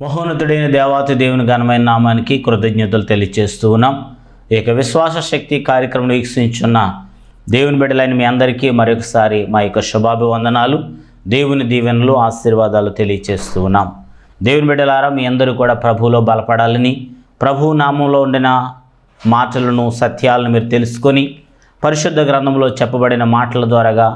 మహోన్నతుడైన దేవాతి దేవుని ఘనమైన నామానికి కృతజ్ఞతలు తెలియజేస్తూ ఉన్నాం. ఇక విశ్వాస శక్తి కార్యక్రమం వీక్షించున్న దేవుని బిడ్డలైన మీ అందరికీ మరొకసారి మా యొక్క శుభాభివందనాలు, దేవుని దీవెనలు, ఆశీర్వాదాలు తెలియజేస్తూ ఉన్నాం. దేవుని బిడ్డలారా, మీ అందరూ కూడా ప్రభువులో బలపడాలని, ప్రభు నామంలో ఉండిన మాటలను, సత్యాలను మీరు తెలుసుకొని పరిశుద్ధ గ్రంథంలో చెప్పబడిన మాటల ద్వారాగా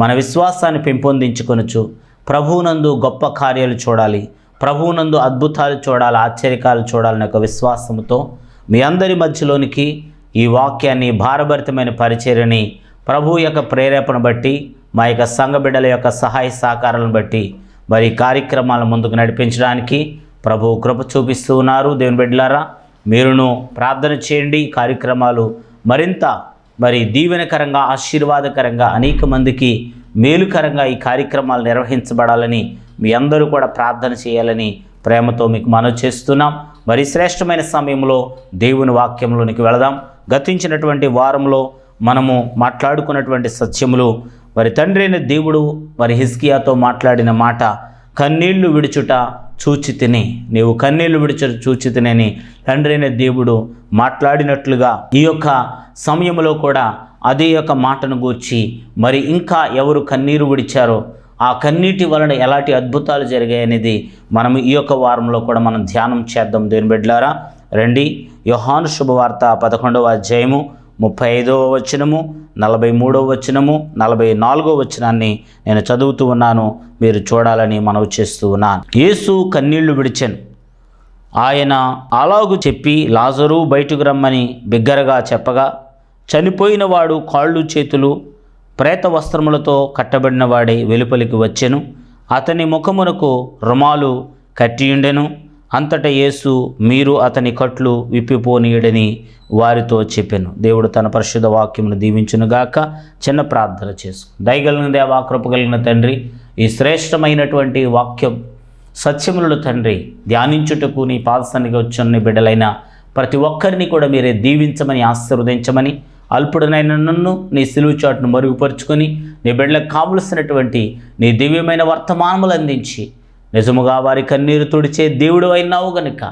మన విశ్వాసాన్ని పెంపొందించుకొనొచ్చు. ప్రభువునందు గొప్ప కార్యాలు చూడాలి, ప్రభువునందు అద్భుతాలు చూడాలి, ఆశ్చర్యకాలు చూడాలనే ఒక విశ్వాసంతో మీ అందరి మధ్యలోనికి ఈ వాక్యాన్ని, భారభరితమైన పరిచర్యని ప్రభు యొక్క ప్రేరేపణ బట్టి, మా యొక్క సంఘ బిడ్డల యొక్క సహాయ సహకారాలను బట్టి మరి కార్యక్రమాలను ముందుకు నడిపించడానికి ప్రభు కృప చూపిస్తూ ఉన్నారు. దేవుని బిడ్డలారా, మీరును ప్రార్థన చేయండి. కార్యక్రమాలు మరింత దీవెనకరంగా, ఆశీర్వాదకరంగా, అనేక మందికి మేలుకరంగా ఈ కార్యక్రమాలు నిర్వహించబడాలని మీ అందరూ కూడా ప్రార్థన చేయాలని ప్రేమతో మీకు మనవి చేస్తున్నాం. మరి శ్రేష్టమైన సమయంలో దేవుని వాక్యంలోనికి వెళదాం. గతించినటువంటి వారంలో మనము మాట్లాడుకున్నటువంటి సత్యములు, మరి తండ్రి అయిన దేవుడు హిజ్కియాతో మాట్లాడిన మాట, కన్నీళ్లు విడుచుట చూచితిని, నీవు కన్నీళ్లు విడుచుట చూచితిని తండ్రి అయిన దేవుడు మాట్లాడినట్లుగా ఈ యొక్క సమయంలో కూడా అదే యొక్క మాటను గూర్చి మరి ఇంకా ఎవరు కన్నీరు విడిచారో, ఆ కన్నీటి వలన ఎలాంటి అద్భుతాలు జరిగాయనేది మనము ఈ యొక్క వారంలో కూడా మనం ధ్యానం చేద్దాం. దేవుని బిడ్డలారా, రండి. యోహాను శుభవార్త 11వ అధ్యాయము 35వ వచనము, 43వ వచనము, 44వ వచనాన్ని నేను చదువుతూ ఉన్నాను. మీరు చూడాలని మనవి చేస్తూ ఉన్నాను. యేసు కన్నీళ్లు విడిచెను. ఆయన అలాగు చెప్పి లాజరు బయటకు రమ్మని బిగ్గరగా చెప్పగా, చనిపోయిన వాడు కాళ్ళు చేతులు ప్రేత వస్త్రములతో కట్టబడిన వాడే వెలుపలికి వచ్చెను. అతని ముఖమునకు రుమాలు కట్టియుండెను. అంతటా యేసు, మీరు అతని కట్లు విప్పిపోనీయడని వారితో చెప్పెను. దేవుడు తన పరిశుద్ధ వాక్యమును దీవించునుగాక. చిన్న ప్రార్థన చేసుకు. దయగలిగిన దేవా, కృపగలిగిన తండ్రి, ఈ శ్రేష్టమైనటువంటి వాక్యం సత్యములను తండ్రి ధ్యానించుటకు నీ పాదసన్నిధికి వచ్చిన బిడ్డలైన ప్రతి ఒక్కరిని కూడా మీరే దీవించమని, ఆశీర్వదించమని, అల్పుడనైన నన్ను నీ సిలువ చాటును మరుగుపరుచుకొని నీ బిడ్డలకు కావలసినటువంటి నీ దివ్యమైన వర్తమానములు అందించి నిజముగా వారి కన్నీరు తుడిచే దేవుడు అయినావు గనుక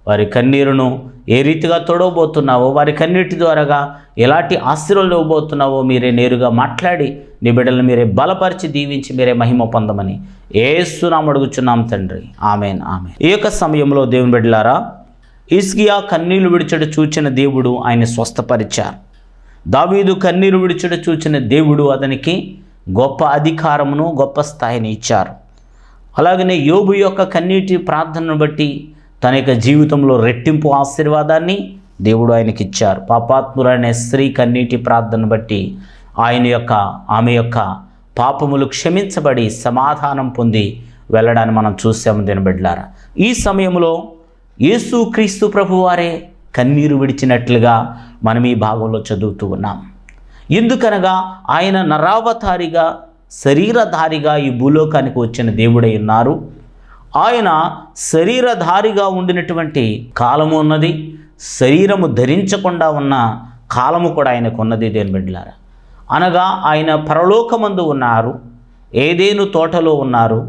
వారి కన్నీరును ఏ రీతిగా తొడవబోతున్నావో, వారి కన్నీటి ద్వారాగా ఎలాంటి ఆశీర్వాదాలు ఇవ్వబోతున్నావో మీరే నేరుగా మాట్లాడి నీ బిడ్డలను మీరే బలపరిచి దీవించి మీరే మహిమ పొందమని యేసు నామమున అడుగుచున్నాం తండ్రి. ఆమేన్, ఆమేన్. ఈ యొక్క సమయంలో దేవుని బిడ్డలారా, హిజ్కియా కన్నీళ్లు విడిచట చూచిన దేవుడు ఆయన స్వస్థపరిచారు. దావీదు కన్నీరు విడిచట చూచిన దేవుడు అతనికి గొప్ప అధికారమును, గొప్ప స్థాయిని ఇచ్చారు. అలాగనే యోబు యొక్క కన్నీటి ప్రార్థనను బట్టి తన యొక్క జీవితంలో రెట్టింపు ఆశీర్వాదాన్ని దేవుడు ఆయనకి ఇచ్చారు. పాపాత్ములైన స్త్రీ కన్నీటి ప్రార్థనను బట్టి ఆమె యొక్క పాపములు క్షమించబడి సమాధానం పొంది వెళ్ళడాన్ని మనం చూసాము. దీని బిడ్డలారా, ఈ సమయంలో యేసు క్రీస్తు ప్రభువారే కన్నీరు విడిచినట్లుగా మనం ఈ భాగంలో చదువుతూ ఉన్నాం. ఎందుకనగా ఆయన నరావతారిగా, శరీరధారిగా ఈ భూలోకానికి వచ్చిన దేవుడై ఉన్నారు. ఆయన శరీరధారిగా ఉండినటువంటి కాలము ఉన్నది, శరీరము ధరించకుండా ఉన్న కాలము కూడా ఆయనకు ఉన్నది. దేని బిడ్డలారా, అనగా ఆయన పరలోకమందు ఉన్నారు, ఏదేను తోటలో ఉన్నారు,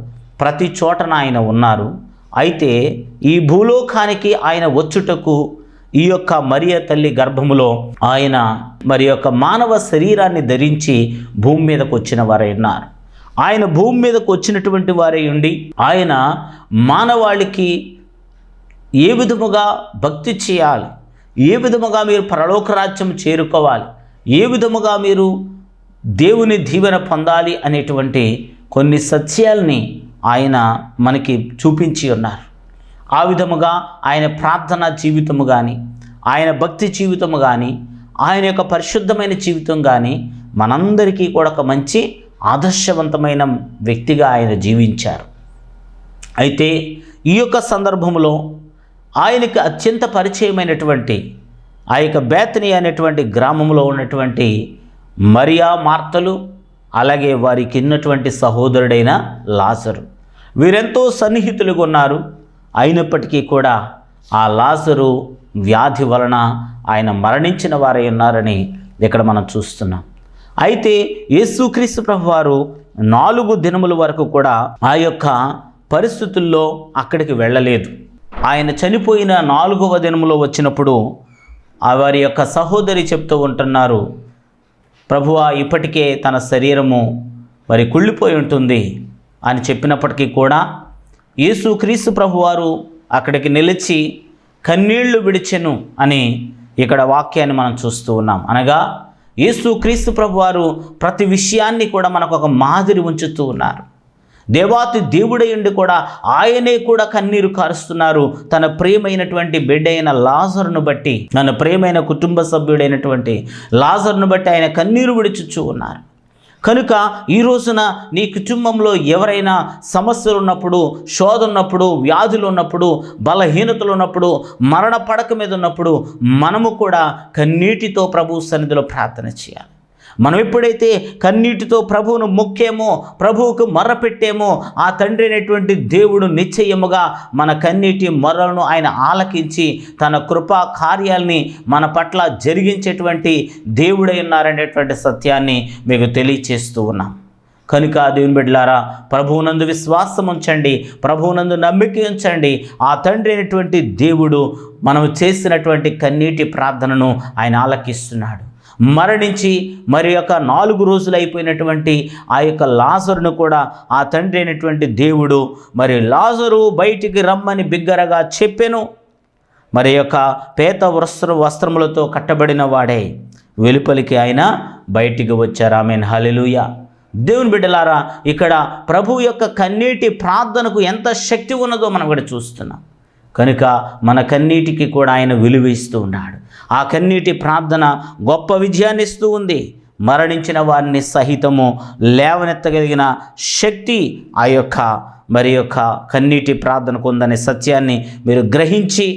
ప్రతి చోటన ఆయన ఉన్నారు. అయితే ఈ భూలోకానికి ఆయన వచ్చుటకు ఈ యొక్క మరియ తల్లి గర్భములో ఆయన మరి యొక్క మానవ శరీరాన్ని ధరించి భూమి మీదకు వచ్చిన వారై ఉన్నారు. ఆయన భూమి మీదకు వచ్చినటువంటి వారై ఉండి ఆయన మానవాళికి ఏ విధముగా భక్తి చేయాలి, ఏ విధముగా మీరు పరలోక రాజ్యం చేరుకోవాలి, ఏ విధముగా మీరు దేవుని దీవెన పొందాలి అనేటువంటి కొన్ని సత్యాల్ని ఆయన మనకి చూపించి ఉన్నారు. ఆ విధముగా ఆయన ప్రార్థనా జీవితము కానీ, ఆయన భక్తి జీవితము కానీ, ఆయన యొక్క పరిశుద్ధమైన జీవితం కానీ మనందరికీ కూడా ఒక మంచి ఆదర్శవంతమైన వ్యక్తిగా ఆయన జీవించారు. అయితే ఈ యొక్క సందర్భంలో ఆయనకి అత్యంత పరిచయమైనటువంటి ఆ యొక్క బేతనీ అనేటువంటి గ్రామంలో ఉన్నటువంటి మరియా, మార్తలు, అలాగే వారికి ఉన్నటువంటి సహోదరుడైన లాజరు, వీరెంతో సన్నిహితులుగా ఉన్నారు. అయినప్పటికీ కూడా ఆ లాజరు వ్యాధి వలన ఆయన మరణించిన వారై ఉన్నారని ఇక్కడ మనం చూస్తున్నాం. అయితే యేసుక్రీస్తు ప్రభువారు 4 దినముల వరకు కూడా ఆ యొక్క పరిస్థితుల్లో అక్కడికి వెళ్ళలేదు. ఆయన చనిపోయిన 4వ దినములో వచ్చినప్పుడు వారి యొక్క సహోదరి చెప్తూ ఉంటున్నారు, ప్రభువా ఇప్పటికే తన శరీరము మరి కుళ్ళిపోయి ఉంటుంది అని చెప్పినప్పటికీ కూడా యేసుక్రీస్తు ప్రభువారు అక్కడికి నిలిచి కన్నీళ్లు విడిచెను అని ఇక్కడ వాక్యాన్ని మనం చూస్తూ ఉన్నాం. అనగా యేసుక్రీస్తు ప్రభువారు ప్రతి విషయాన్ని కూడా మనకు ఒక మాదిరి ఉంచుతూ ఉన్నారు. దేవాతి దేవుడయుండి కూడా ఆయనే కూడా కన్నీరు కారుస్తున్నారు. తన ప్రియమైనటువంటి బిడ్డ అయిన లాజరును బట్టి, తన ప్రియమైన కుటుంబ సభ్యుడైనటువంటి లాజరును బట్టి ఆయన కన్నీరు విడిచుచూ ఉన్నారు. కనుక ఈ రోజున నీ కుటుంబంలో ఎవరైనా సమస్యలు ఉన్నప్పుడు, శోధన ఉన్నప్పుడు, వ్యాధులు ఉన్నప్పుడు, బలహీనతలు ఉన్నప్పుడు, మరణ పడక మీద ఉన్నప్పుడు మనము కూడా కన్నీటితో ప్రభు సన్నిధిలో ప్రార్థన చేయాలి. మనం ఎప్పుడైతే కన్నీటితో ప్రభువును మొక్కేమో, ప్రభువుకు మొర్ర పెట్టేమో, ఆ తండ్రి అయినటువంటి దేవుడు నిశ్చయముగా మన కన్నీటి మొర్రలను ఆయన ఆలకించి తన కృపా కార్యాలని మన పట్ల జరిగించేటువంటి దేవుడై ఉన్నారనేటువంటి సత్యాన్ని మీకు తెలియచేస్తూ ఉన్నాం. కనుక దేవుని బిడ్డలారా, ప్రభువునందు విశ్వాసం ఉంచండి, ప్రభువునందు నమ్మిక ఉంచండి. ఆ తండ్రి అయినటువంటి దేవుడు మనం చేసినటువంటి కన్నీటి ప్రార్థనను ఆయన ఆలకిస్తున్నాడు. మరణించి మరి యొక్క 4 రోజులు అయిపోయినటువంటి ఆ యొక్క లాజరును కూడా ఆ తండ్రి అయినటువంటి దేవుడు మరి లాజరు బయటికి రమ్మని బిగ్గరగా చెప్పెను. మరి యొక్క పేత వస్త్రములతో కట్టబడిన వాడే వెలుపలికి ఆయన బయటికి వచ్చారు. ఆమేన్, హల్లెలూయా. దేవుని బిడ్డలారా, ఇక్కడ ప్రభు యొక్క కన్నీటి ప్రార్థనకు ఎంత శక్తి ఉన్నదో మనం ఇక్కడ చూస్తున్నాం. కనుక మన కన్నీటికి కూడా ఆయన విలువ ఇస్తూ ఉన్నాడు. ఆ కన్నీటి ప్రార్థన గొప్ప విజయాన్ని ఇస్తూ ఉంది. మరణించిన వారిని సహితము లేవనెత్తగలిగిన శక్తి ఆ యొక్క కన్నీటి ప్రార్థనకు ఉందనే సత్యాన్ని మీరు గ్రహించి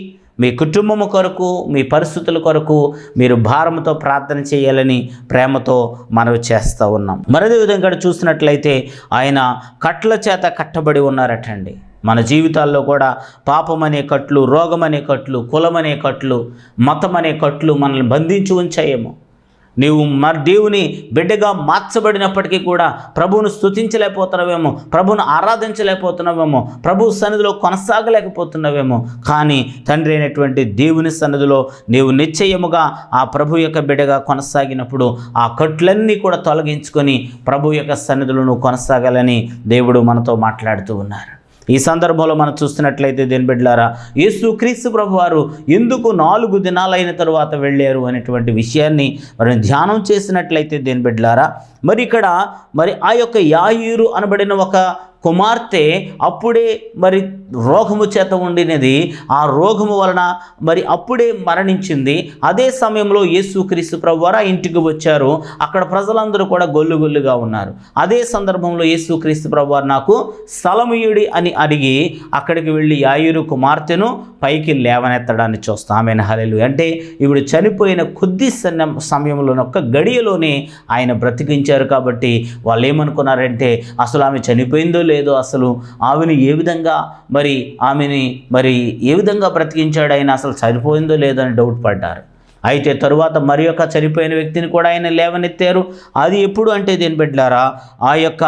మీ కుటుంబము కొరకు, మీ పరిస్థితుల కొరకు మీరు భారంతో ప్రార్థన చేయాలని ప్రేమతో మనవి చేస్తూ ఉన్నాం. మరొక విధంగా చూసినట్లయితే ఆయన కట్ల చేత కట్టబడి ఉన్నారటండి. మన జీవితాల్లో కూడా పాపం అనే కట్లు, రోగం అనే కట్లు, కులం అనే కట్లు, మతం అనే కట్లు మనల్ని బంధించి ఉంచాయేమో. నీవు మరి దేవుని బిడ్డగా మార్చబడినప్పటికీ కూడా ప్రభువును స్తుతించలేకపోతున్నావేమో, ప్రభువును ఆరాధించలేకపోతున్నావేమో, ప్రభు సన్నిధిలో కొనసాగలేకపోతున్నావేమో. కానీ తండ్రి అయినటువంటి దేవుని సన్నిధిలో నీవు నిశ్చయముగా ఆ ప్రభు యొక్క బిడ్డగా కొనసాగినప్పుడు ఆ కట్లన్నీ కూడా తొలగించుకొని ప్రభు యొక్క సన్నిధిలో నువ్వు కొనసాగాలని దేవుడు మనతో మాట్లాడుతూ ఉన్నారు. ఈ సందర్భంలో మనం చూస్తున్నట్లయితే దేని బిడ్డలారా, యేసుక్రీస్తు ప్రభువారు ఎందుకు 4 దినాలైన తరువాత వెళ్ళారు అనేటువంటి విషయాన్ని మరి ధ్యానం చేసినట్లయితే దేని బిడ్డలారా, మరి ఇక్కడ మరి ఆ యొక్క యాయీరు అనబడిన ఒక కుమార్తె అప్పుడే మరి రోగము చేత ఉండినది. ఆ రోగము వలన మరి అప్పుడే మరణించింది. అదే సమయంలో యేసుక్రీస్తు ప్రభువారు ఇంటికి వచ్చారు. అక్కడ ప్రజలందరూ కూడా గొల్లుగా ఉన్నారు. అదే సందర్భంలో యేసుక్రీస్తు ప్రభువారు నాకు స్థలమియుడి అని అడిగి అక్కడికి వెళ్ళి యాయీరు కుమార్తెను పైకి లేవనెత్తడాన్ని చూస్తాం. ఆమేన్, హల్లెలూయా. అంటే ఇప్పుడు చనిపోయిన కొద్ది సమయంలోనే, ఒక్క గడియలోనే ఆయన బ్రతికించారు. కాబట్టి వాళ్ళు ఏమనుకున్నారంటే అసలు ఆమె చనిపోయిందో లేదో, అసలు ఆమెను ఏ విధంగా బ్రతికించాడు ఆయన, అసలు చనిపోయిందో లేదో అని డౌట్ పడ్డారు. అయితే తరువాత మరి యొక్క చనిపోయిన వ్యక్తిని కూడా ఆయన లేవనెత్తారు. అది ఎప్పుడు అంటే దేని బిడ్డలారా, ఆ యొక్క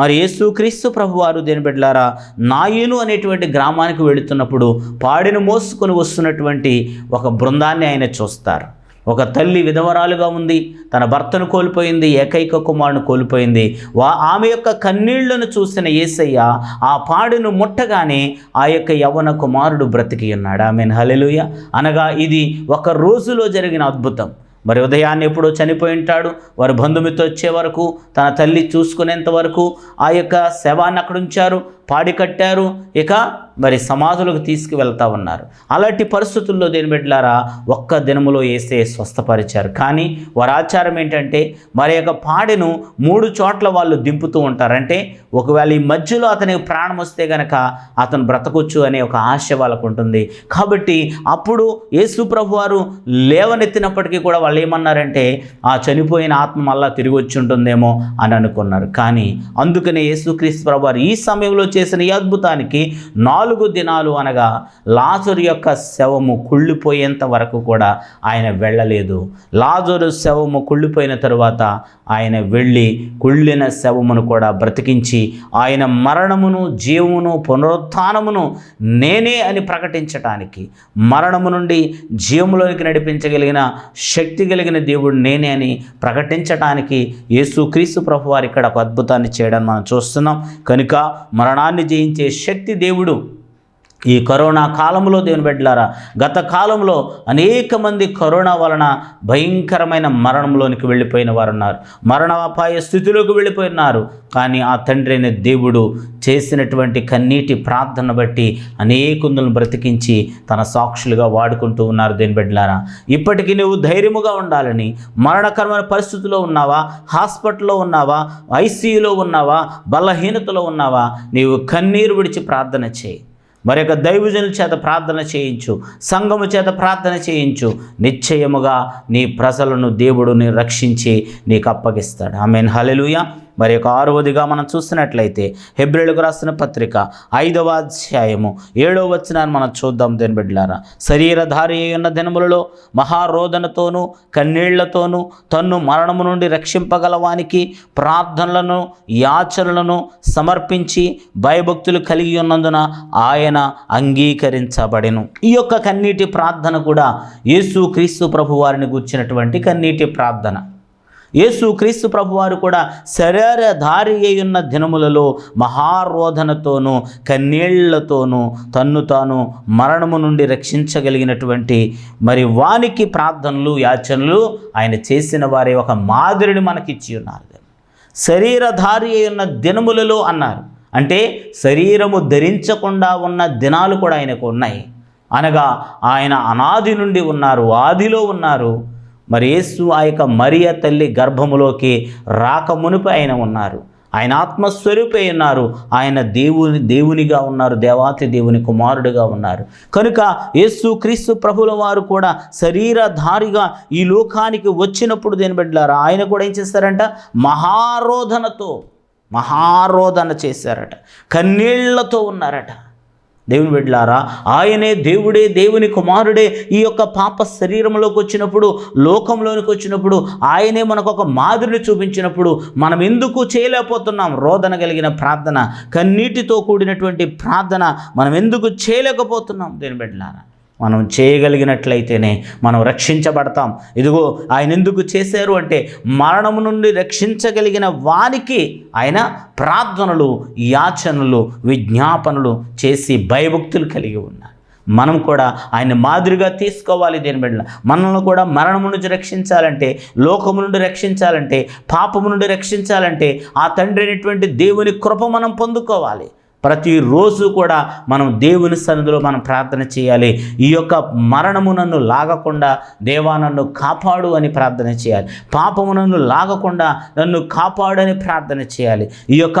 మరి యేసుక్రీస్తు ప్రభువారు దేని బిడ్డలారా నాయీను అనేటువంటి గ్రామానికి వెళుతున్నప్పుడు పాడిని మోసుకొని వస్తున్నటువంటి ఒక బృందాన్ని ఆయన చూస్తారు. ఒక తల్లి విధవరాలుగా ఉంది, తన భర్తను కోల్పోయింది, ఏకైక కుమారుని కోల్పోయింది. ఆమె యొక్క కన్నీళ్లను చూసిన యేసయ్య ఆ పాడును ముట్టగానే ఆ యొక్క యవ్వన కుమారుడు బ్రతికి ఉన్నాడు. ఆమేన్, హల్లెలూయా. అనగా ఇది ఒక రోజులో జరిగిన అద్భుతం. మరి ఉదయాన్నే ఎప్పుడో చనిపోయి ఉంటాడు. వారు బంధుమిత్రులు వచ్చే వరకు, తన తల్లి చూసుకునేంత వరకు ఆ యొక్క శవాన్ని అక్కడ ఉంచారు, పాడి కట్టారు, ఇక మరి సమాధులకు తీసుకువెళ్తా ఉన్నారు. అలాంటి పరిస్థితుల్లో దేని బిడ్డలారా ఒక్క దినములో యేసే స్వస్థపరిచారు. కానీ వారి ఆచారం ఏంటంటే మరి యొక్క పాడెను 3 చోట్ల వాళ్ళు దింపుతూ ఉంటారు. అంటే ఒకవేళ ఈ మధ్యలో అతనికి ప్రాణం వస్తే గనక అతను బ్రతకొచ్చు అనే ఒక ఆశ వాళ్ళకు ఉంటుంది. కాబట్టి అప్పుడు యేసు ప్రభువారు లేవనెత్తినప్పటికీ కూడా వాళ్ళు ఏమన్నారంటే ఆ చనిపోయిన ఆత్మ మళ్ళా తిరిగి వచ్చి ఉంటుందేమో అని అనుకున్నారు. కానీ అందుకనే యేసుక్రీస్తు ప్రభువారు ఈ సమయంలో చేసిన ఈ అద్భుతానికి 4 దినాలు అనగా లాజరు యొక్క శవము కుళ్ళిపోయేంత వరకు కూడా ఆయన వెళ్ళలేదు. లాజరు శవము కుళ్ళిపోయిన తరువాత ఆయన వెళ్ళి కుళ్ళిన శవమును కూడా బ్రతికించి ఆయన మరణమును, జీవమును, పునరుత్థానమును నేనే అని ప్రకటించటానికి, మరణము నుండి జీవములోనికి నడిపించగలిగిన శక్తి కలిగిన దేవుడు నేనే అని ప్రకటించటానికి యేసుక్రీస్తు ప్రభువారు ఇక్కడ ఒక అద్భుతాన్ని చేయడం మనం చూస్తున్నాం. కనుక మరణాన్ని జయించే శక్తి దేవుడు ఈ కరోనా కాలంలో దేవుని బిడ్డలారా, గత కాలంలో అనేక మంది కరోనా వలన భయంకరమైన మరణంలోనికి వెళ్ళిపోయిన వారు ఉన్నారు, మరణాపాయ స్థితిలోకి వెళ్ళిపోయినారు. కానీ ఆ తండ్రి అయిన దేవుడు చేసినటువంటి కన్నీటి ప్రార్థన బట్టి అనేకులను బ్రతికించి తన సాక్షులుగా వాడుకుంటూ ఉన్నారు. దేవుని బిడ్డలారా, ఇప్పటికీ నువ్వు ధైర్యముగా ఉండాలని, మరణకరమైన పరిస్థితిలో ఉన్నావా, హాస్పిటల్లో ఉన్నావా, ఐసీయూలో ఉన్నావా, బలహీనతలో ఉన్నావా, నీవు కన్నీరు విడిచి ప్రార్థన చేయి. మరొక దైవజనుల చేత ప్రార్థన చేయించు, సంఘము చేత ప్రార్థన చేయించు. నిశ్చయముగా నీ ప్రజలను దేవుడు రక్షించి నీకు అప్పగిస్తాడు. ఆమేన్, హల్లెలూయా. మరి 6వదిగా మనం చూసినట్లయితే హెబ్రీయులకు రాసిన పత్రిక 5వ అధ్యాయము 7వ వచనాన్ని మనం చూద్దాం. దేని బిడ్డలారా, శరీరధారి ఉన్న దినములలో మహారోదనతోనూ కన్నీళ్లతోనూ తన్ను మరణము నుండి రక్షింపగలవానికి ప్రార్థనలను, యాచనలను సమర్పించి భయభక్తులు కలిగి ఉన్నందున ఆయన అంగీకరించబడెను. ఈ యొక్క కన్నీటి ప్రార్థన కూడా యేసుక్రీస్తు ప్రభువారిని గూర్చినటువంటి కన్నీటి ప్రార్థన. యేసుక్రీస్తు ప్రభువారు కూడా శరీరధారి అయ్యున్న దినములలో మహారోధనతోనూ కన్నీళ్లతోనూ తన్ను తాను మరణము నుండి రక్షించగలిగినటువంటి మరి వానికి ప్రార్థనలు, యాచనలు ఆయన చేసిన వారి ఒక మాదిరిని మనకిచ్చి ఉన్నారు. శరీరధారి అయ్యున్న దినములలో అన్నారు అంటే శరీరము ధరించకుండా ఉన్న దినాలు కూడా ఆయనకు ఉన్నాయి. అనగా ఆయన అనాది నుండి ఉన్నారు, ఆదిలో ఉన్నారు. మరి యేసు ఆ యొక్క మరియ తల్లి గర్భములోకి రాకమునుపు ఆయన ఉన్నారు. ఆయన ఆత్మస్వరూపే ఉన్నారు. ఆయన దేవునిగా ఉన్నారు, దేవాతి దేవుని కుమారుడిగా ఉన్నారు. కనుక యేసుక్రీస్తు ప్రభుల వారు కూడా శరీరధారిగా ఈ లోకానికి వచ్చినప్పుడు దేని బిడ్డలారా, ఆయన కూడా ఏం చేస్తారంట, మహారోధన చేశారట, కన్నీళ్లతో ఉన్నారట. దేవుని బిడ్డలారా, ఆయనే దేవుడే, దేవుని కుమారుడే ఈ యొక్క పాప శరీరంలోకి వచ్చినప్పుడు, లోకంలోనికి వచ్చినప్పుడు ఆయనే మనకు ఒక మాదిరిని చూపించినప్పుడు మనం ఎందుకు చేయలేకపోతున్నాం? రోదన కలిగిన ప్రార్థన, కన్నీటితో కూడినటువంటి ప్రార్థన మనం ఎందుకు చేయలేకపోతున్నాం? దేవుని బిడ్డలారా, మనం చేయగలిగినట్లయితేనే మనం రక్షించబడతాం. ఇదిగో ఆయన ఎందుకు చేశారు అంటే మరణము నుండి రక్షించగలిగిన వానికి ఆయన ప్రార్థనలు, యాచనలు, విజ్ఞాపనలు చేసి భయభక్తులు కలిగి ఉన్నారు. మనం కూడా ఆయన మాదిరిగా తీసుకోవాలి. దేని బిడ్డల, మనల్ని కూడా మరణము నుంచి రక్షించాలంటే, లోకము నుండి రక్షించాలంటే, పాపము నుండి రక్షించాలంటే ఆ తండ్రి అయినటువంటి దేవుని కృప మనం పొందుకోవాలి. ప్రతిరోజు కూడా మనం దేవుని సన్నిధిలో మనం ప్రార్థన చేయాలి. ఈ యొక్క మరణము నన్ను లాగకుండా దేవా నన్ను కాపాడు అని ప్రార్థన చేయాలి. పాపము నన్ను లాగకుండా నన్ను కాపాడు అని ప్రార్థన చేయాలి. ఈ యొక్క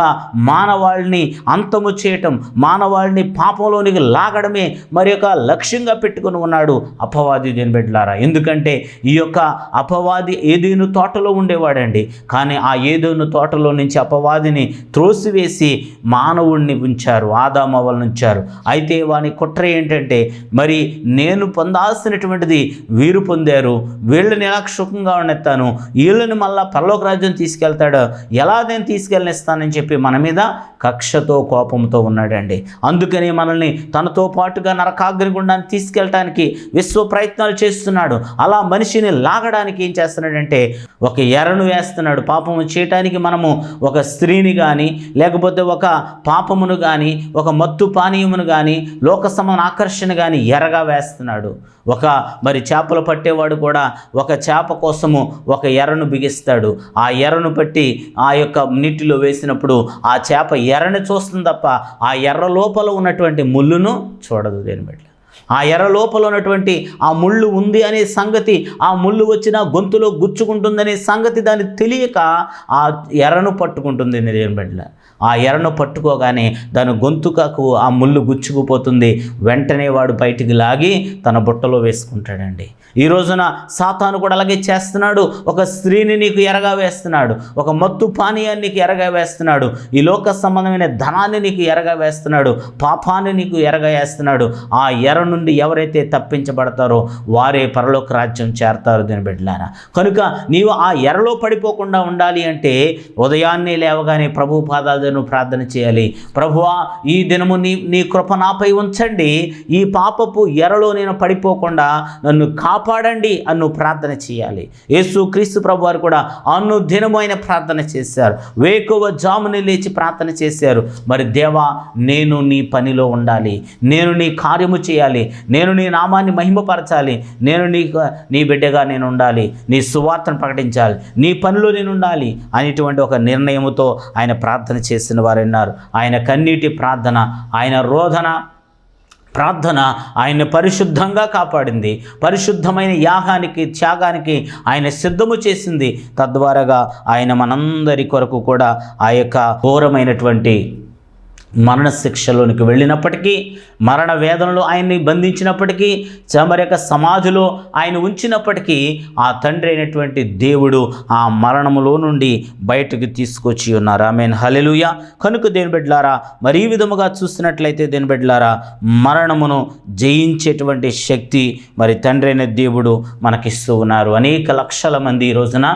మానవాళిని అంతము చేయటం, మానవాళిని పాపంలోనికి లాగడమే మరి యొక్క లక్ష్యంగా పెట్టుకుని ఉన్నాడు అపవాది. దేని బిడ్డలారా, ఎందుకంటే ఈ యొక్క అపవాది ఏదెను తోటలో ఉండేవాడండి. కానీ ఆ ఏదెను తోటలో నుంచి అపవాదిని త్రోసివేసి మానవుణ్ణి ఉంచారు, ఆదాము అవ్వలను ఉంచారు. అయితే వాని కుట్ర ఏంటంటే, మరి నేను పొందాల్సినటువంటిది వీరు పొందారు, వీళ్ళని ఎలా సుఖంగా ఉండెత్తాను, వీళ్ళని మళ్ళా పరలోక రాజ్యం తీసుకెళ్తాడు, ఎలా నేను తీసుకెళ్ళనిస్తానని చెప్పి మన మీద కక్షతో, కోపంతో ఉన్నాడండి. అందుకని మనల్ని తనతో పాటుగా నరకాగ్నిగుండానికి తీసుకెళ్ళటానికి విశ్వ ప్రయత్నాలు చేస్తున్నాడు. అలా మనిషిని లాగడానికి ఏం చేస్తున్నాడంటే ఒక ఎరను వేస్తున్నాడు. పాపము చేయటానికి మనము ఒక స్త్రీని కానీ, లేకపోతే ఒక పాపమును కానీ, ఒక మత్తు పానీయమును కానీ, లోక సమాన ఆకర్షణ కానీ ఎరగా వేస్తున్నాడు. ఒక మరి చేపలు పట్టేవాడు కూడా ఒక చేప కోసము ఒక ఎరను బిగిస్తాడు. ఆ ఎరను పట్టి ఆ యొక్క నీటిలో వేసినప్పుడు ఆ చేప ఎరని చూస్తుంది తప్ప ఆ ఎర్ర లోపల ఉన్నటువంటి ముళ్ళును చూడదు. దేని బిడ్డ, ఆ ఎర లోపల ఉన్నటువంటి ఆ ముళ్ళు ఉంది అనే సంగతి, ఆ ముళ్ళు వచ్చిన గొంతులో గుచ్చుకుంటుందనే సంగతి దాన్ని తెలియక ఆ ఎరను పట్టుకుంటుంది దేవుని బిడ్డలారా. ఆ ఎరను పట్టుకోగానే దాని గొంతుకకు ఆ ముళ్ళు గుచ్చుకుపోతుంది. వెంటనే వాడు బయటికి లాగి తన బుట్టలో వేసుకుంటాడండి. ఈ రోజున సాతాను కూడా అలాగే చేస్తున్నాడు. ఒక స్త్రీని నీకు ఎరగా వేస్తున్నాడు, ఒక మత్తు పానీయాన్ని నీకు ఎరగా వేస్తున్నాడు, ఈ లోక సంబంధమైన ధనాన్ని నీకు ఎరగా వేస్తున్నాడు, పాపాన్ని నీకు ఎరగా వేస్తున్నాడు. ఆ ఎర నుండి ఎవరైతే తప్పించబడతారో వారే పరలోక రాజ్యం చేరతారు దీని బిడ్డలారా. కనుక నీవు ఆ ఎరలో పడిపోకుండా ఉండాలి అంటే ఉదయాన్నే లేవగానే ప్రభు పాదాలు నువ్వు ప్రార్థన చేయాలి. ప్రభువా, ఈ దినము నీ కృప నాపై ఉంచండి, ఈ పాపపు ఎరలో నేను పడిపోకుండా నన్ను కాపాడండి అని నువ్వు ప్రార్థన చేయాలి. యేసు క్రీస్తు ప్రభు వారు కూడా అనుదినము ఆయన ప్రార్థన చేశారు. వేకువ జాముని లేచి ప్రార్థన చేశారు. మరి దేవా, నేను నీ పనిలో ఉండాలి, నేను నీ కార్యము చేయాలి, నేను నీ నామాన్ని మహిమపరచాలి, నేను నీ బిడ్డగా నేను ఉండాలి, నీ సువార్తను ప్రకటించాలి, నీ పనిలో నేను ఉండాలి అనేటువంటి ఒక నిర్ణయముతో ఆయన ప్రార్థన చేసిన వారున్నారు. ఆయన కన్నీటి ప్రార్థన, ఆయన రోదన ప్రార్థన ఆయన్ని పరిశుద్ధంగా కాపాడింది. పరిశుద్ధమైన యాగానికి, త్యాగానికి ఆయన సిద్ధము చేసింది. తద్వారాగా ఆయన మనందరి కొరకు కూడా ఆ యొక్క ఘోరమైనటువంటి మరణ శిక్షలోనికి వెళ్ళినప్పటికీ, మరణ వేదనలో ఆయన్ని బంధించినప్పటికీ, మరి యొక్క సమాధిలో ఆయన ఉంచినప్పటికీ ఆ తండ్రి అయినటువంటి దేవుడు ఆ మరణములో నుండి బయటకు తీసుకొచ్చి ఉన్నారు. ఆమేన్, హల్లెలూయా. కనుక దేని బిడ్డలారా, మరి ఈ విధముగా చూస్తున్నట్లయితే దేని బిడ్డలారా, మరణమును జయించేటువంటి శక్తి మరి తండ్రి అయిన దేవుడు మనకిస్తూ ఉన్నారు. అనేక లక్షల మంది ఈ రోజున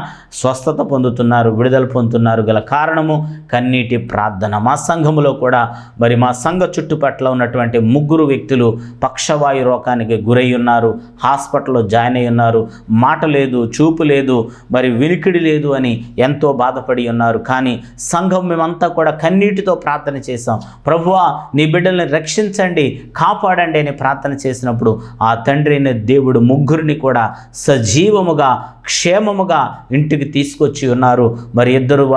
స్వస్థత పొందుతున్నారు, విడుదల పొందుతున్నారు. గల కారణము కన్నీటి ప్రార్థన. మా సంఘములో కూడా మరి మా సంఘ చుట్టుపట్ల ఉన్నటువంటి 3 వ్యక్తులు పక్షవాయు రోగానికి గురై ఉన్నారు. హాస్పిటల్లో జాయిన్ అయి ఉన్నారు. మాట లేదు, చూపు లేదు, మరి వినికిడి లేదు అని ఎంతో బాధపడి ఉన్నారు. కానీ సంఘం మేమంతా కూడా కన్నీటితో ప్రార్థన చేశాం. ప్రభువా, నీ బిడ్డల్ని రక్షించండి, కాపాడండి అని ప్రార్థన చేసినప్పుడు ఆ తండ్రి అయిన దేవుడు 3 కూడా సజీవముగా క్షేమముగా ఇంటికి తీసుకొచ్చి ఉన్నారు. మరి 2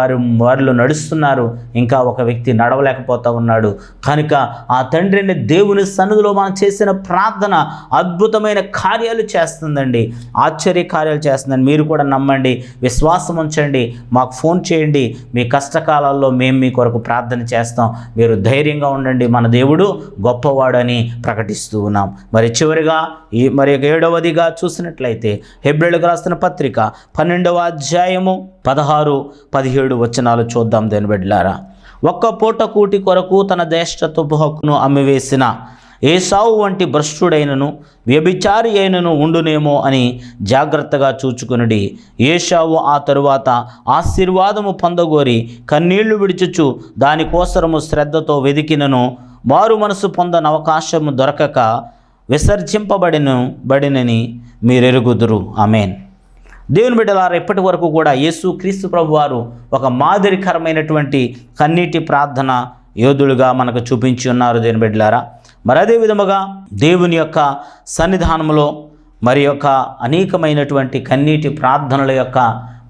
వారిలో నడుస్తున్నారు, ఇంకా ఒక వ్యక్తి నడవలేకపోతా ఉన్నాడు. కనుక ఆ తండ్రిని దేవుని సన్నిధిలో మనం చేసిన ప్రార్థన అద్భుతమైన కార్యాలు చేస్తుందండి, ఆశ్చర్య కార్యాలు చేస్తుందండి. మీరు కూడా నమ్మండి, విశ్వాసం ఉంచండి, మాకు ఫోన్ చేయండి. మీ కష్టకాలాల్లో మేము మీ కొరకు ప్రార్థన చేస్తాం. మీరు ధైర్యంగా ఉండండి, మన దేవుడు గొప్పవాడని ప్రకటిస్తూ ఉన్నాం. మరి చివరిగా మరి 7వదిగా చూసినట్లయితే హెబ్రీయులకు రాసిన పత్రిక 12వ అధ్యాయము 16-17 వచనాలు చూద్దాం దేని బిడ్డలారా. ఒక్క పూట కూటి కొరకు తన జ్యేష్ఠత్వపు హక్కును అమ్మివేసిన ఏసావు వంటి భ్రష్టుడైనను వ్యభిచారి అయినను ఉండునేమో అని జాగ్రత్తగా చూచుకునుడి. ఏసావు ఆ తరువాత ఆశీర్వాదము పొందగోరి కన్నీళ్లు విడిచుచు దానికోసరము శ్రద్ధతో వెదికినను మారు మనసు పొందని అవకాశము దొరకక విసర్జింపబడినని మీరెరుగుదురు. ఆమేన్. దేవుని బిడ్డలారా, ఇప్పటి వరకు కూడా యేసు క్రీస్తు ప్రభు వారు ఒక మాదిరికరమైనటువంటి కన్నీటి ప్రార్థన యోధులుగా మనకు చూపించి ఉన్నారు దేవుని బిడ్డలారా. మరి అదే విధముగా దేవుని యొక్క సన్నిధానంలో మరి యొక్క అనేకమైనటువంటి కన్నీటి ప్రార్థనల యొక్క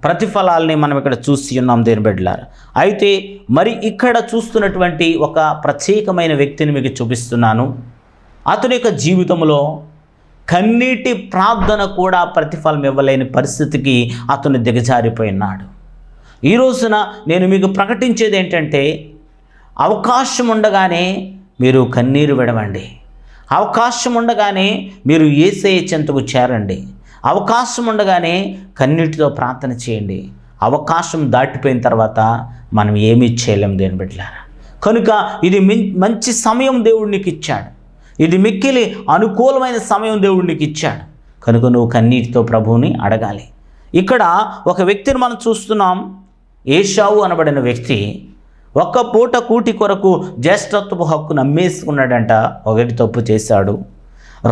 ప్రతిఫలాల్ని మనం ఇక్కడ చూసి ఉన్నాం దేవుని బిడ్డలారా. అయితే మరి ఇక్కడ చూస్తున్నటువంటి ఒక ప్రత్యేకమైన వ్యక్తిని మీకు చూపిస్తున్నాను. అతని యొక్క జీవితంలో కన్నీటి ప్రార్థన కూడా ప్రతిఫలం ఇవ్వలేని పరిస్థితికి అతను దిగజారిపోయినాడు. ఈ రోజున నేను మీకు ప్రకటించేది ఏంటంటే, అవకాశం ఉండగానే మీరు కన్నీరు విడవండి, అవకాశం ఉండగానే మీరు యేసయ్య చెంతకు చేరండి, అవకాశం ఉండగానే కన్నీటితో ప్రార్థన చేయండి. అవకాశం దాటిపోయిన తర్వాత మనం ఏమీ చేయలేం దేని బిడ్డలారా. కనుక ఇది మంచి సమయం దేవుడు నీకు ఇచ్చాడు, ఇది మిక్కిలి అనుకూలమైన సమయం దేవుడు నీకు ఇచ్చాడు. కనుక నువ్వు కన్నీటితో ప్రభువుని అడగాలి. ఇక్కడ ఒక వ్యక్తిని మనం చూస్తున్నాం. ఏసావు అనబడిన వ్యక్తి ఒక్క పూట కూటి కొరకు జ్యేష్ఠత్వపు హక్కును అమ్మేసుకున్నాడంట. ఒకటి తప్పు చేశాడు.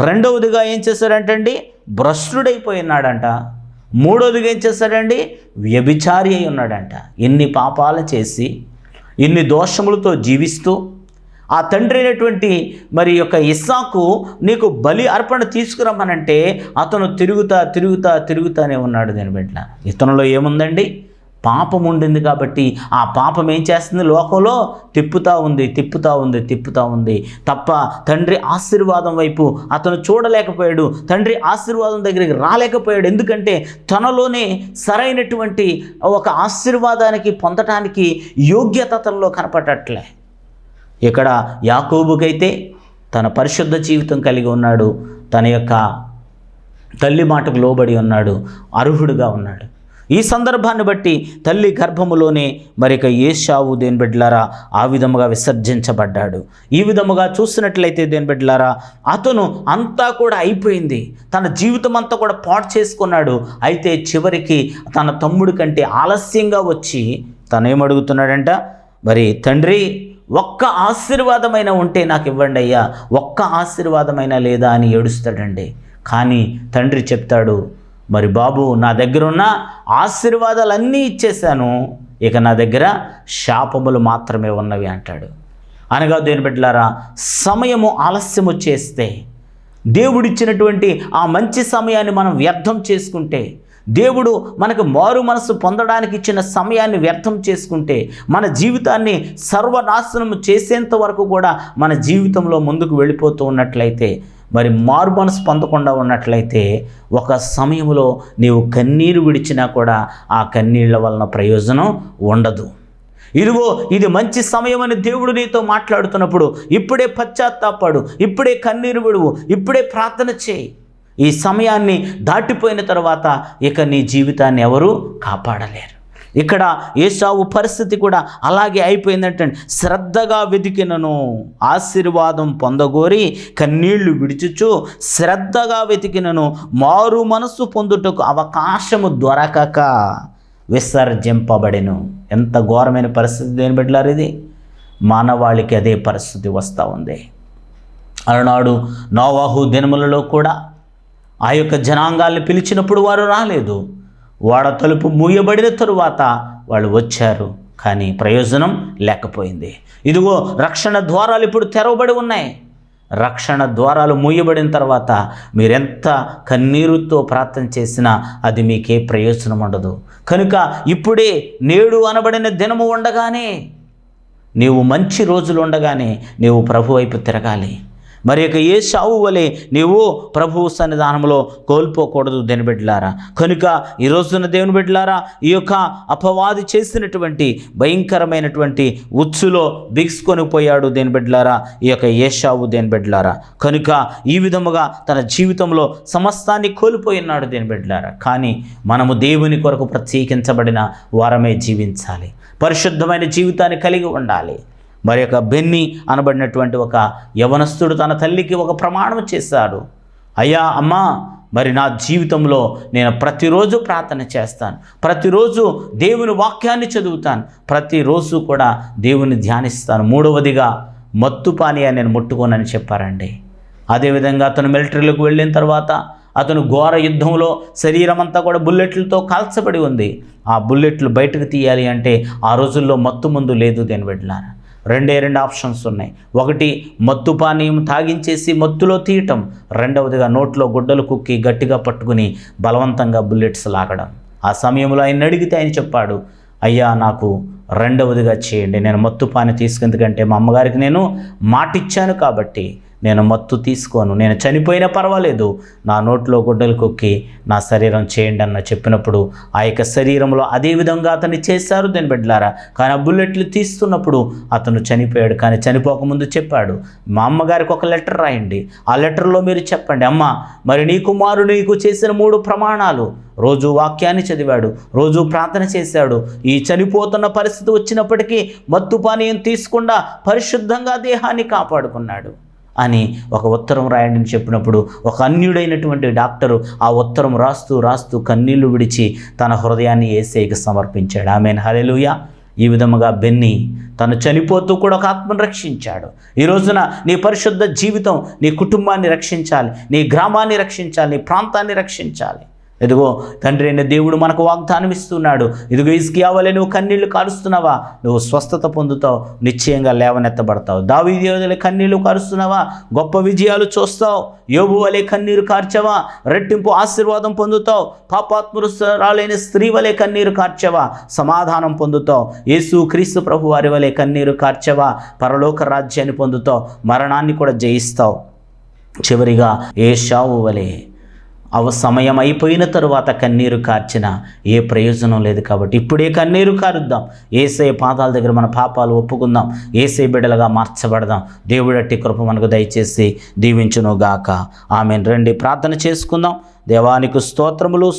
రెండవదిగా ఏం చేశాడంటండి, భ్రష్టుడైపోయినాడంట. మూడవదిగా ఏం చేశాడండి, వ్యభిచారి అయి ఉన్నాడంట. ఇన్ని పాపాలు చేసి, ఇన్ని దోషములతో జీవిస్తూ ఆ తండ్రి అయినటువంటి మరి యొక్క ఇస్సాకు నీకు బలి అర్పణ తీసుకురమ్మనంటే అతను తిరుగుతానే ఉన్నాడు. దేని బిడ్డ, ఇతనిలో ఏముందండి, పాపం ఉండింది కాబట్టి ఆ పాపం ఏం చేస్తుంది, లోకంలో తిప్పుతూ ఉంది తప్ప తండ్రి ఆశీర్వాదం వైపు అతను చూడలేకపోయాడు. తండ్రి ఆశీర్వాదం దగ్గరికి రాలేకపోయాడు. ఎందుకంటే తనలోనే సరైనటువంటి ఒక ఆశీర్వాదానికి పొందటానికి యోగ్యత అతనిలో కనపడట్లే. ఇక్కడ యాకోబుకైతే తన పరిశుద్ధ జీవితం కలిగి ఉన్నాడు, తన యొక్క తల్లి మాటకు లోబడి ఉన్నాడు, అర్హుడుగా ఉన్నాడు. ఈ సందర్భాన్ని బట్టి తల్లి గర్భములోనే మరిక ఏశావు దేని బిడ్డలారా ఆ విధముగా విసర్జించబడ్డాడు. ఈ విధముగా చూసినట్లయితే దేని బిడ్డలారా అతను అంతా కూడా అయిపోయింది, తన జీవితం అంతా కూడా పాడు చేసుకున్నాడు. అయితే చివరికి తన తమ్ముడి కంటే ఆలస్యంగా వచ్చి తనేమడుగుతున్నాడంట, మరి తండ్రి ఒక్క ఆశీర్వాదమైనా ఉంటే నాకు ఇవ్వండి అయ్యా, ఒక్క ఆశీర్వాదమైనా లేదా అని ఏడుస్తాడండి. కానీ తండ్రి చెప్తాడు, మరి బాబు నా దగ్గర ఉన్న ఆశీర్వాదాలన్నీ ఇచ్చేశాను, ఇక నా దగ్గర శాపములు మాత్రమే ఉన్నవి అంటాడు. అనగా దేవుని బిడ్డలారా సమయము ఆలస్యము చేస్తే, దేవుడిచ్చినటువంటి ఆ మంచి సమయాన్ని మనం వ్యర్థం చేసుకుంటే, దేవుడు మనకు మారు మనసు పొందడానికి ఇచ్చిన సమయాన్ని వ్యర్థం చేసుకుంటే, మన జీవితాన్ని సర్వనాశనం చేసేంత వరకు కూడా మన జీవితంలో ముందుకు వెళ్ళిపోతూ ఉన్నట్లయితే, మరి మారు మనసు పొందకుండా ఉన్నట్లయితే ఒక సమయంలో నీవు కన్నీరు విడిచినా కూడా ఆ కన్నీళ్ల వలన ప్రయోజనం ఉండదు. ఇదిగో ఇది మంచి సమయం అని దేవుడు నీతో మాట్లాడుతున్నప్పుడు ఇప్పుడే పశ్చాత్తాపడు, ఇప్పుడే కన్నీరు విడువు, ఇప్పుడే ప్రార్థన చేయి. ఈ సమయాన్ని దాటిపోయిన తర్వాత ఇక నీ జీవితాన్ని ఎవరు కాపాడలేరు. ఇక్కడ ఏశావు పరిస్థితి కూడా అలాగే అయిపోయిందంటే, శ్రద్ధగా వెతికినను ఆశీర్వాదం పొందగోరి కన్నీళ్లు విడిచుచు శ్రద్ధగా వెతికినను మారు మనసు పొందుటకు అవకాశము దొరకక విసర్జింపబడెను. ఎంత ఘోరమైన పరిస్థితి దేని బిడ్డలారు ఇది. మానవాళికి అదే పరిస్థితి వస్తూ ఉంది. అలనాడు నోవాహు దినములలో కూడా ఆ యొక్క జనాంగాల్ని పిలిచినప్పుడు వారు రాలేదు. వాడ తలుపు మూయబడిన తరువాత వాళ్ళు వచ్చారు, కానీ ప్రయోజనం లేకపోయింది. ఇదిగో రక్షణ ద్వారాలు ఇప్పుడు తెరవబడి ఉన్నాయి. రక్షణ ద్వారాలు మూయబడిన తర్వాత మీరెంత కన్నీరుతో ప్రార్థన చేసినా అది మీకే ప్రయోజనం ఉండదు. కనుక ఇప్పుడే నేడు అనబడిన దినము ఉండగానే, నీవు మంచి రోజులు ఉండగానే నీవు ప్రభు వైపు తిరగాలి. మరి ఇక ఏశావు వలె నీవు ప్రభువు సన్నిధానంలో కోల్పోకూడదు దేవుని బిడ్డలారా. కనుక ఈ రోజున దేవుని బిడ్డలారా ఈ యొక్క అపవాది చేసినటువంటి భయంకరమైనటువంటి ఉచ్చులో బిగుసుకొని పోయాడు దేవుని బిడ్డలారా ఈ యొక్క ఏశావు దేవుని బిడ్డలారా. కనుక ఈ విధముగా తన జీవితంలో సమస్తాన్ని కోల్పోయినాడు దేవుని బిడ్డలారా. కానీ మనము దేవుని కొరకు ప్రత్యేకించబడిన వారమే జీవించాలి, పరిశుద్ధమైన జీవితాన్ని కలిగి ఉండాలి. మరి యొక్క బెన్నీ అనబడినటువంటి ఒక యవనస్తుడు తన తల్లికి ఒక ప్రమాణం చేశాడు, అయ్యా అమ్మా, మరి నా జీవితంలో నేను ప్రతిరోజు ప్రార్థన చేస్తాను, ప్రతిరోజు దేవుని వాక్యాన్ని చదువుతాను, ప్రతిరోజు కూడా దేవుని ధ్యానిస్తాను, మూడవదిగా మత్తు పానీయాన్ని నేను ముట్టుకోనని చెప్పారండి. అదేవిధంగా అతను మిలిటరీలోకి వెళ్ళిన తర్వాత అతను ఘోర యుద్ధంలో శరీరం అంతా కూడా బుల్లెట్లతో కాల్చబడి ఉంది. ఆ బుల్లెట్లు బయటకు తీయాలి అంటే ఆ రోజుల్లో మత్తు మందు లేదు దేని బిడ్డలారా. రెండు ఆప్షన్స్ ఉన్నాయి. ఒకటి మత్తు పానీయం తాగించేసి మత్తులో తీయటం, రెండవదిగా నోట్లో గుడ్డలు కుక్కి గట్టిగా పట్టుకుని బలవంతంగా బుల్లెట్స్ లాగడం. ఆ సమయంలో ఆయన అడిగితే ఆయన చెప్పాడు, అయ్యా నాకు రెండవదిగా చేయండి, నేను మత్తు పాని తీసుకెందుకంటే మా అమ్మగారికి నేను మాటిచ్చాను కాబట్టి నేను మత్తు తీసుకోను, నేను చనిపోయినా పర్వాలేదు, నా నోట్లో గుడ్డలు కొక్కి నా శరీరం చేయండి అన్న చెప్పినప్పుడు ఆ యొక్క శరీరంలో అదే విధంగా అతన్ని చేశారు దేని బిడ్డలారా. కానీ ఆ బుల్లెట్లు తీస్తున్నప్పుడు అతను చనిపోయాడు. కానీ చనిపోకముందు చెప్పాడు, మా అమ్మగారికి ఒక లెటర్ రాయండి, ఆ లెటర్లో మీరు చెప్పండి, అమ్మ మరి నీ కుమారుడు నీకు చేసిన 3 ప్రమాణాలు, రోజు వాక్యాన్ని చదివాడు, రోజు ప్రార్థన చేశాడు, ఈ చనిపోతున్న పరిస్థితి వచ్చినప్పటికీ మత్తు పానీయం తీసుకుండా పరిశుద్ధంగా దేహాన్ని కాపాడుకున్నాడు అని ఒక ఉత్తరం రాయండి అని చెప్పినప్పుడు ఒక అన్యుడైనటువంటి డాక్టరు ఆ ఉత్తరం రాస్తూ కన్నీళ్లు విడిచి తన హృదయాన్ని యేసయ్యకి సమర్పించాడు. ఆమేన్, హల్లెలూయా. ఈ విధముగా బెన్నీ తను చనిపోతూ కూడా ఒక ఆత్మను రక్షించాడు. ఈ రోజున నీ పరిశుద్ధ జీవితం నీ కుటుంబాన్ని రక్షించాలి, నీ గ్రామాన్ని రక్షించాలి, నీ ప్రాంతాన్ని రక్షించాలి. ఇదిగో తండ్రి అయిన దేవుడు మనకు వాగ్దానం ఇస్తున్నాడు. ఇదిగో హిజ్కియా వలె నువ్వు కన్నీళ్లు కారుస్తున్నావా, నువ్వు స్వస్థత పొందుతావు, నిశ్చయంగా లేవనెత్తబడతావు. దావీదు వలె కన్నీళ్లు కారుస్తున్నావా, గొప్ప విజయాలు చూస్తావు. యోబు వలె కన్నీరు కార్చవా, రెట్టింపు ఆశీర్వాదం పొందుతావు. పాపాత్మురాలైన స్త్రీ వలె కన్నీరు కార్చవా, సమాధానం పొందుతావు. యేసు క్రీస్తు ప్రభు వారి వలె కన్నీరు కార్చవా, పరలోక రాజ్యాన్ని పొందుతావు, మరణాన్ని కూడా జయిస్తావు. చివరిగా ఏశావు వలె సమయం అయిపోయిన తరువాత కన్నీరు కార్చిన ఏ ప్రయోజనం లేదు. కాబట్టి ఇప్పుడే కన్నీరు కారుద్దాం. యేసయ్య పాదాల దగ్గర మన పాపాలు ఒప్పుకుందాం, యేసయ్య బిడ్డలుగా మార్చబడదాం. దేవుడట్టి కృప మనకు దయచేసి దీవించునుగాక. ఆమెన్. రండి ప్రార్థన చేసుకుందాం. దేవానికి స్తోత్రములు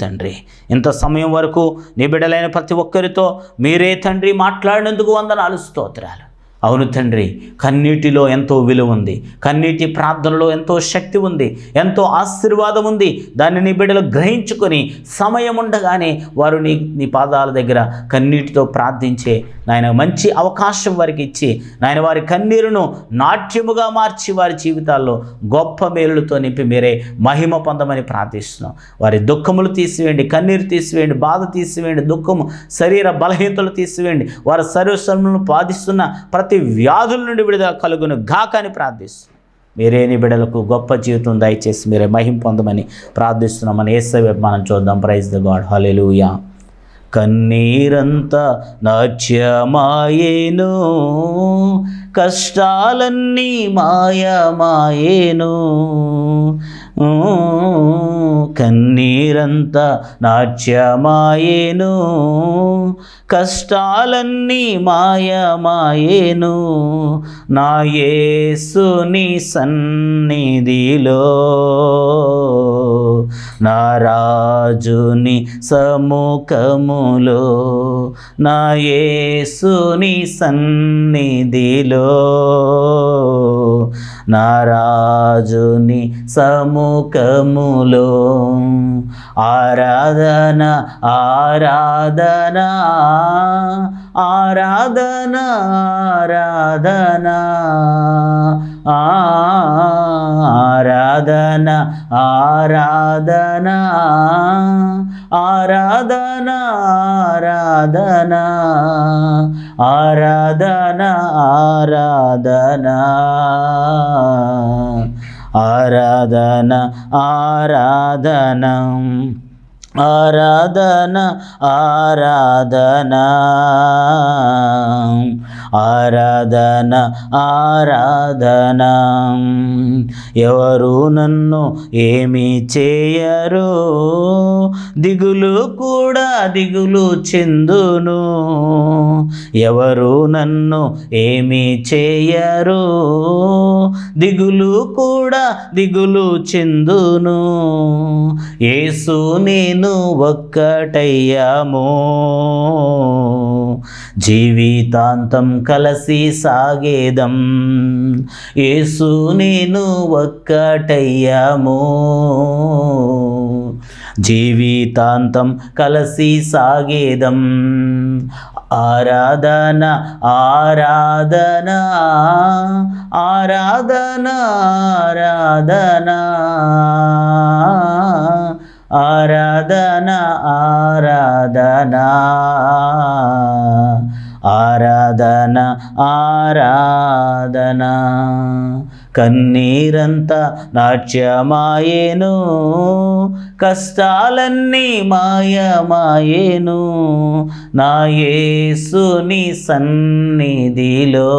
తండ్రి. ఇంత సమయం వరకు నీ బిడ్డలైన ప్రతి ఒక్కరితో మీరే తండ్రి మాట్లాడినందుకు వందనాలు, స్తోత్రాలు. అవును తండ్రి, కన్నీటిలో ఎంతో విలువ ఉంది, కన్నీటి ప్రార్థనలో ఎంతో శక్తి ఉంది, ఎంతో ఆశీర్వాదం ఉంది. దాన్ని నీ బిడ్డలు గ్రహించుకొని సమయం ఉండగానే వారు నీ పాదాల దగ్గర కన్నీటితో ప్రార్థించే నాయన మంచి అవకాశం వారికి ఇచ్చి నాయన వారి కన్నీరును నాట్యముగా మార్చి వారి జీవితాల్లో గొప్ప మేలులతో నింపి మీరే మహిమ పొందమని ప్రార్థిస్తున్నాం. వారి దుఃఖములు తీసివేయండి, కన్నీరు తీసివేయండి, బాధ తీసివేయండి, దుఃఖము శరీర బలహీనతలు తీసివేయండి. వారి శరీరములను బాధిస్తున్న ప్రతి వ్యాధుల నుండి విడుదల కలుగును గాక అని ప్రార్థిస్తున్నాం. మీరే నీ బిడ్డలకు గొప్ప జీవితం దయచేసి మీరే మహిమ పొందమని ప్రార్థిస్తున్నామని యేసయ్య మనం చూద్దాం. Praise the God. హల్లెలూయా. కన్నీరంతా నాట్యమాయేను, కష్టాలన్నీ మాయమాయేను. కన్నీరంతా నాట్యమాయేను, కష్టాలన్నీ మాయమాయేను. నా యేసుని సన్నిధిలో, నా రాజుని సముఖములో, నా యేసుని సన్నిధిలో, నా రాజుని సముఖములో ఆరాధన ఆరాధన ఆరాధన ఆరాధన ఆరాధన ఆరాధన ఆరాధన ఆరాధన ఆరాధన ఆరాధన ఆరాధన ఆరాధన ఆరాధన ఆరాధన. ఎవరు నన్ను ఏమి చేయరు, దిగులు కూడా దిగులు చెందును. ఎవరు నన్ను ఏమి చేయరు, దిగులు కూడా దిగులు చెందును. యేసు నేను ఒక్కటయ్యాము, జీవితాంతం కలసి సాగేదం. యేసు నేను ఒక్కటయ్యాము, జీవితాంతం కలసి సాగేదం. ఆరాధన ఆరాధన ఆరాధన ఆరాధన ఆరాధన ఆరాధన ఆరాధన. కన్నీరంతా నాట్యమాయేను, కష్టాలన్నీ మాయమాయేను. నా యేసుని సన్నిధిలో,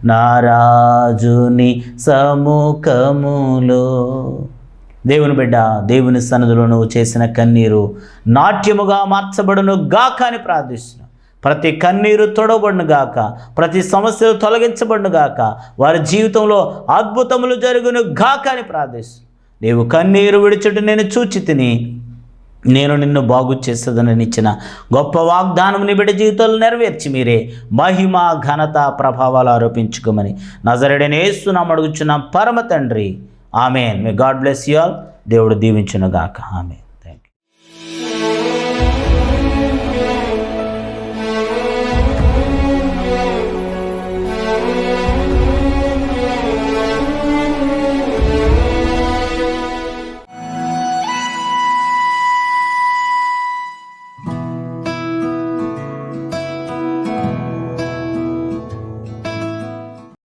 నా రాజుని సముఖములో. దేవుని బిడ్డ, దేవుని సన్నిధిలో నువ్వు చేసిన కన్నీరు నాట్యముగా మార్చబడును గాక అని ప్రార్థిస్తున్నాను. ప్రతి కన్నీరు తొడబడును గాక, ప్రతి సమస్యలు తొలగించబడును గాక, వారి జీవితంలో అద్భుతములు జరుగును గాక అని ప్రార్థిస్తున్నాను. నీవు కన్నీరు విడిచుట నేను చూచి తిని, నేను నిన్ను బాగు చేసేదని ఇచ్చిన గొప్ప వాగ్దానం నీ బిడ్డ జీవితాలు నెరవేర్చి మీరే మహిమ ఘనత ప్రభావాలు ఆరోపించుకోమని నజరేయుడైన యేసు నామమున అడుగుచున్నాం పరమ తండ్రి. Amen. May God bless you all. దేవుడు దీవించును గాక. ఆమెన్.